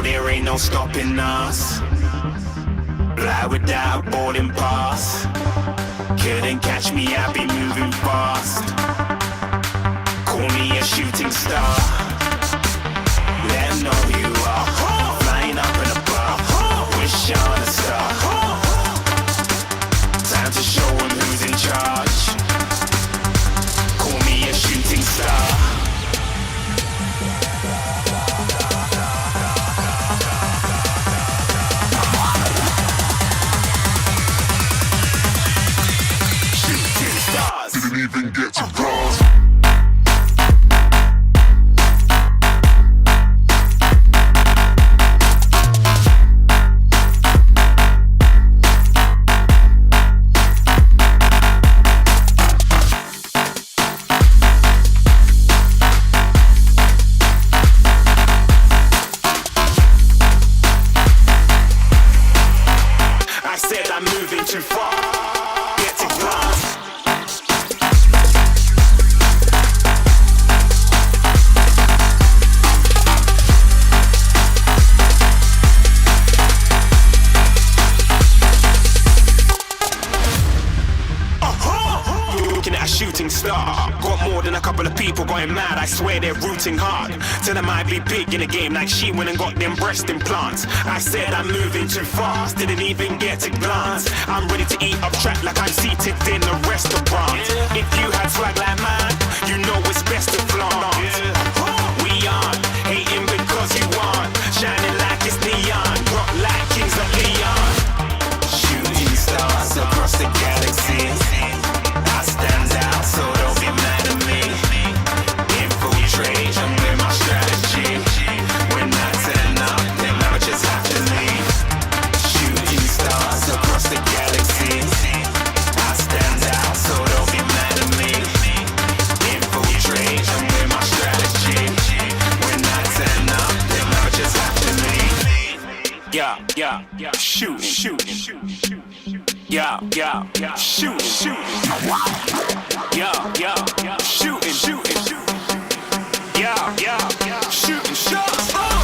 there ain't no stopping us. Fly without a boarding pass. Couldn't catch me, I be moving fast. Call me a shooting star. Let 'em know who you are. Flying up in a bar. Wish on a star. Time to show 'em who's in charge. Call me a shooting star. Didn't even get to cross. I said I'm moving too far. Get to glass. Looking at a shooting star. Got more than a couple of people going mad. I swear they're rooting hard. Tell them I'd be big in the game like she went and got them breast implants. I said I'm moving too fast. Didn't even get a glance. I'm ready to eat up track like I'm seated in a restaurant. If you had swag like mine, you know it's best to flaunt. We aren't hating because you aren't. Shining like it's neon. Rock like kings of Leon. Shooting stars across the galaxy. I stand out, so don't be mad at me. Infiltrate, I'm with my strategy. When I turn up, then I just have to leave. Shooting stars across the galaxy. I stand out, so don't be mad at me. Infiltrate, I'm with my strategy. When I turn up, then I just have to leave. Yeah, shoot, yeah, shoot, yeah, shooting, yeah, shooting shots.